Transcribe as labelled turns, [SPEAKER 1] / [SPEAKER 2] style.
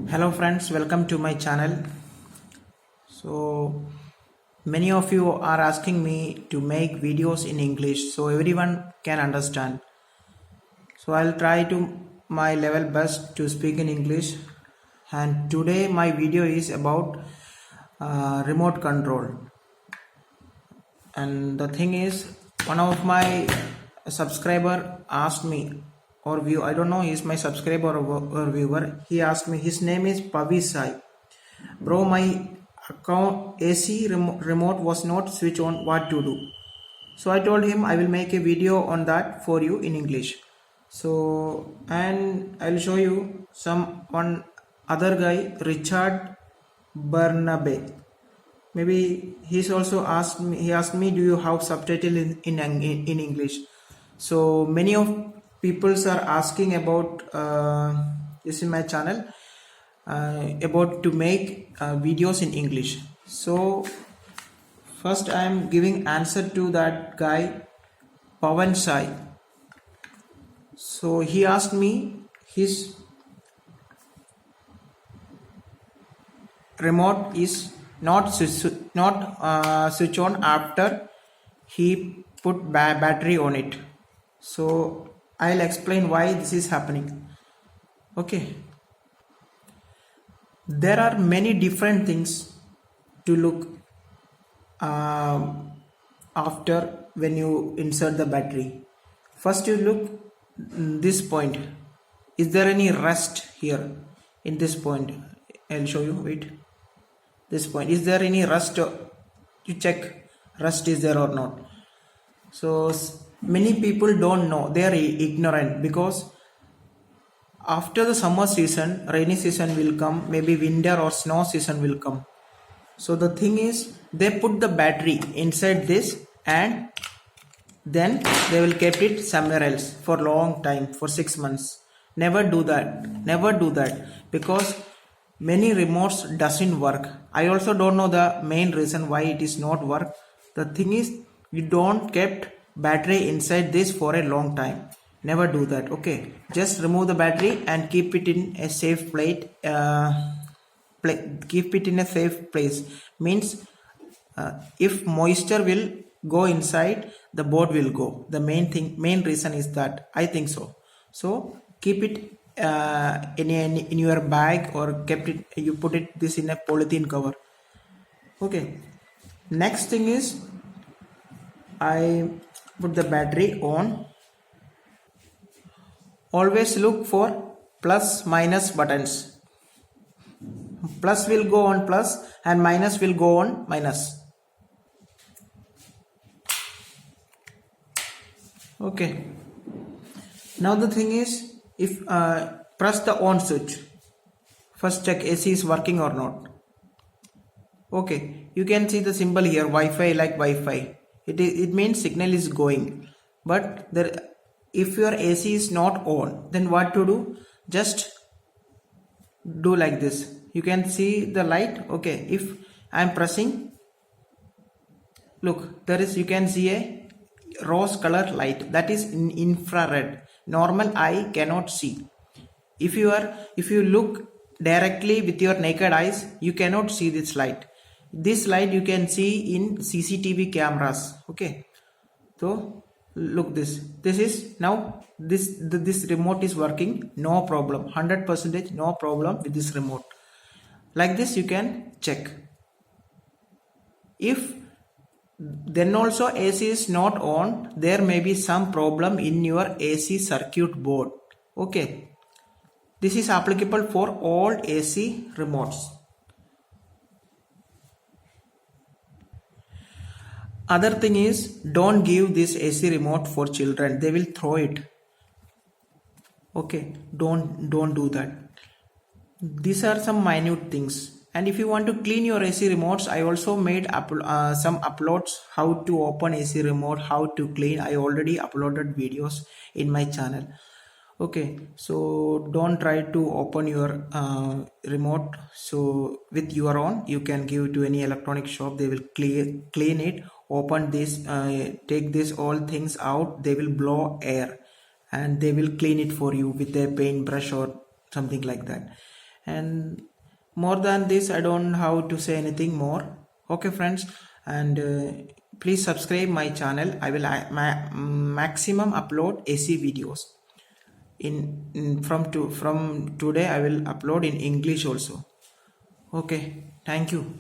[SPEAKER 1] Hello friends, welcome to my channel. So many of you are asking me to make videos in English so everyone can understand. So I'll try to my level best to speak in English, and today my video is about remote control. And the thing is, one of my subscriber asked me or view, I don't know, he's my subscriber or viewer. He asked me, his name is Pavi Sai. Bro, my account AC remote was not switch on, what to do? So I told him I will make a video on that for you in English. So, and I'll show you one other guy, Richard Bernabe. Maybe he's also asked me, he asked me, do you have subtitle in English? So many of peoples are asking about this in my channel about to make videos in English. So first I am giving answer to that guy Pavan Sai. So he asked me his remote is not switch on after he put battery on it. So I'll explain why this is happening. Okay, there are many different things to look after when you insert the battery. First you look this point, is there any rust here in this point? I'll show you, wait, this point, is there any rust? You check rust is there or not. So many people don't know, they are ignorant, because after the summer season, rainy season will come, maybe winter or snow season will come. So the thing is, they put the battery inside this and then they will keep it somewhere else for long time, for 6 months. Never do that, because many remotes doesn't work. I also don't know the main reason why it is not work. The thing is, you don't kept battery inside this for a long time. Never do that. Okay, just remove the battery and keep it in a safe plate. Keep it in a safe place, means if moisture will go inside, the board will go. The main reason is that, I think so. So keep it in your bag, or kept it, you put it this in a polythene cover. Okay, next thing is, I put the battery on. Always look for plus minus buttons. Plus will go on plus and minus will go on minus. Okay, now the thing is, if press the on switch, first check AC is working or not. Okay, you can see the symbol here, Wi-Fi, like Wi-Fi. It means signal is going. But there, if your AC is not on, then what to do? Just do like this. You can see the light. Okay, if I am pressing, look, there is, you can see a rose color light, that is in infrared. Normal eye cannot see. If you look directly with your naked eyes, you cannot see this light. This light you can see in CCTV cameras. Okay, so look, this is now, this remote is working, no problem, 100% no problem with this remote. Like this you can check. If then also AC is not on, there may be some problem in your AC circuit board. Okay, this is applicable for all AC remotes. Other thing is, don't give this AC remote for children, they will throw it. Okay, don't do that. These are some minute things. And if you want to clean your AC remotes, I also made some uploads, how to open AC remote, how to clean. I already uploaded videos in my channel. Okay, so don't try to open your remote. So with your own, you can give to any electronic shop, they will clean it, open this, take this all things out, they will blow air and they will clean it for you with a paintbrush or something like that. and more than this I don't know how to say anything more. Okay friends, and please subscribe my channel. I will maximum upload AC videos from today. I will upload in English also. Okay, thank you.